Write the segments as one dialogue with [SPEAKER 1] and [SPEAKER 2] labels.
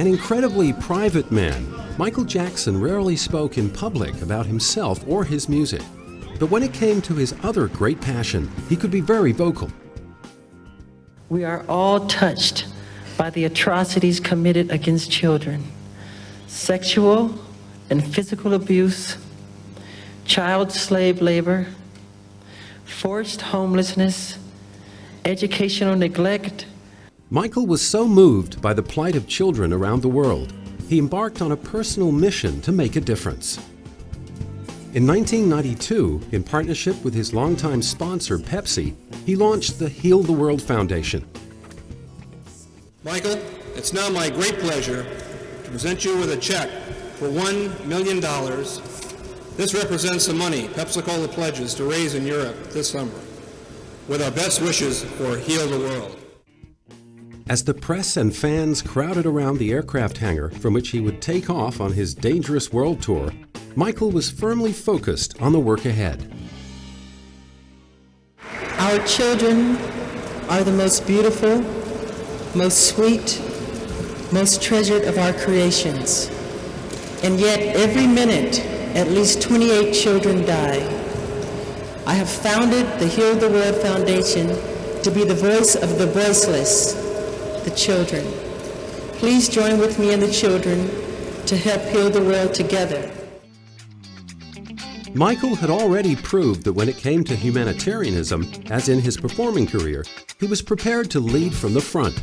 [SPEAKER 1] An incredibly private man, Michael Jackson rarely spoke in public about himself or his music. But when it came to his other great passion, he could be very vocal.
[SPEAKER 2] We are all touched by the atrocities committed against children. Sexual and physical abuse, child slave labor, forced homelessness, educational neglect.
[SPEAKER 1] Michael was so moved by the plight of children around the world, he embarked on a personal mission to make a difference. In 1992, in partnership with his longtime sponsor, Pepsi, he launched the Heal the World Foundation.
[SPEAKER 3] Michael, it's now my great pleasure to present you with a check for $1 million. This represents the money Pepsi-Cola pledges to raise in Europe this summer, with our best wishes for Heal the World.
[SPEAKER 1] As the press and fans crowded around the aircraft hangar from which he would take off on his dangerous world tour, Michael was firmly focused on the work ahead.
[SPEAKER 2] Our children are the most beautiful, most sweet, most treasured of our creations. And yet, every minute, at least 28 children die. I have founded the Heal the World Foundation to be the voice of the voiceless, the children. Please join with me and the children to help heal the world together.
[SPEAKER 1] Michael had already proved that when it came to humanitarianism, as in his performing career, he was prepared to lead from the front.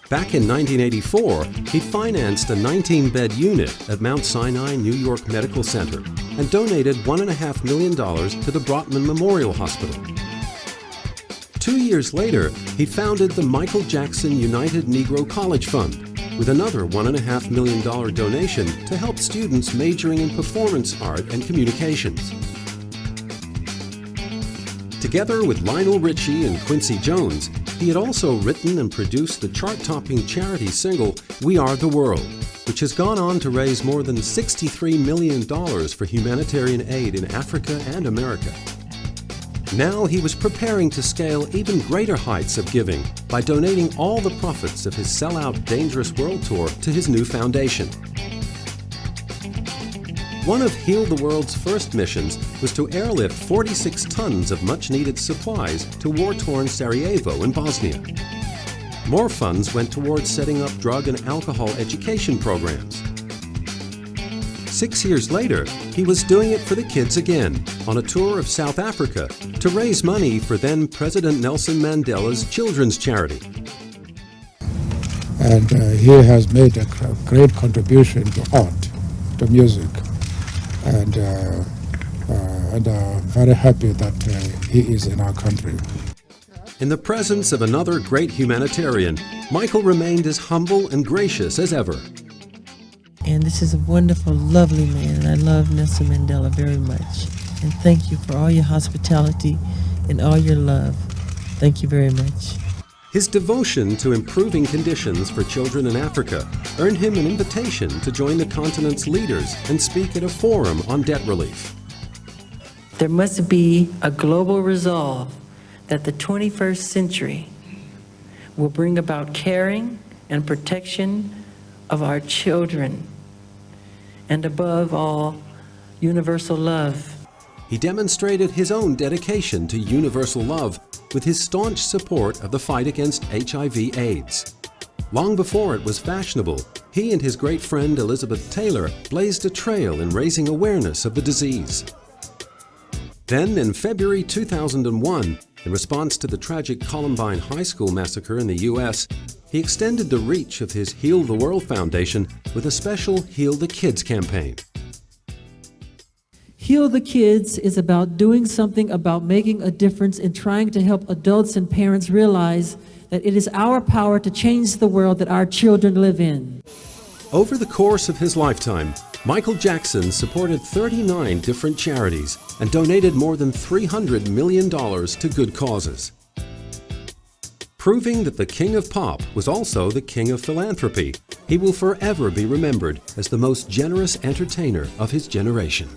[SPEAKER 1] Back in 1984, he financed a 19-bed unit at Mount Sinai New York Medical Center and donated $1.5 million to the Brotman Memorial Hospital. 2 years later, he founded the Michael Jackson United Negro College Fund with another $1.5 million donation to help students majoring in performance art and communications. Together with Lionel Richie and Quincy Jones, he had also written and produced the chart-topping charity single We Are the World, which has gone on to raise more than $63 million for humanitarian aid in Africa and America. Now he was preparing to scale even greater heights of giving by donating all the profits of his sellout Dangerous World Tour to his new foundation. One of Heal the World's first missions was to airlift 46 tons of much-needed supplies to war-torn Sarajevo in Bosnia. More funds went towards setting up drug and alcohol education programs. 6 years later, he was doing it for the kids again on a tour of South Africa to raise money for then President Nelson Mandela's children's charity.
[SPEAKER 4] And he has made a great contribution to art, to music, and I'm very happy that he is in our country.
[SPEAKER 1] In the presence of another great humanitarian, Michael remained as humble and gracious as ever.
[SPEAKER 2] And this is a wonderful, lovely man, and I love Nelson Mandela very much. And thank you for all your hospitality and all your love. Thank you very much.
[SPEAKER 1] His devotion to improving conditions for children in Africa earned him an invitation to join the continent's leaders and speak at a forum on debt relief.
[SPEAKER 2] There must be a global resolve that the 21st century will bring about caring and protection of our children, and above all, universal love.
[SPEAKER 1] He demonstrated his own dedication to universal love with his staunch support of the fight against HIV/AIDS. Long before it was fashionable, he and his great friend Elizabeth Taylor blazed a trail in raising awareness of the disease. Then, in February 2001, in response to the tragic Columbine High School massacre in the U.S., he extended the reach of his Heal the World Foundation with a special Heal the Kids campaign.
[SPEAKER 5] Heal the Kids is about doing something about making a difference in trying to help adults and parents realize that it is our power to change the world that our children live in.
[SPEAKER 1] Over the course of his lifetime, Michael Jackson supported 39 different charities and donated more than $300 million to good causes. Proving that the King of Pop was also the King of Philanthropy, he will forever be remembered as the most generous entertainer of his generation.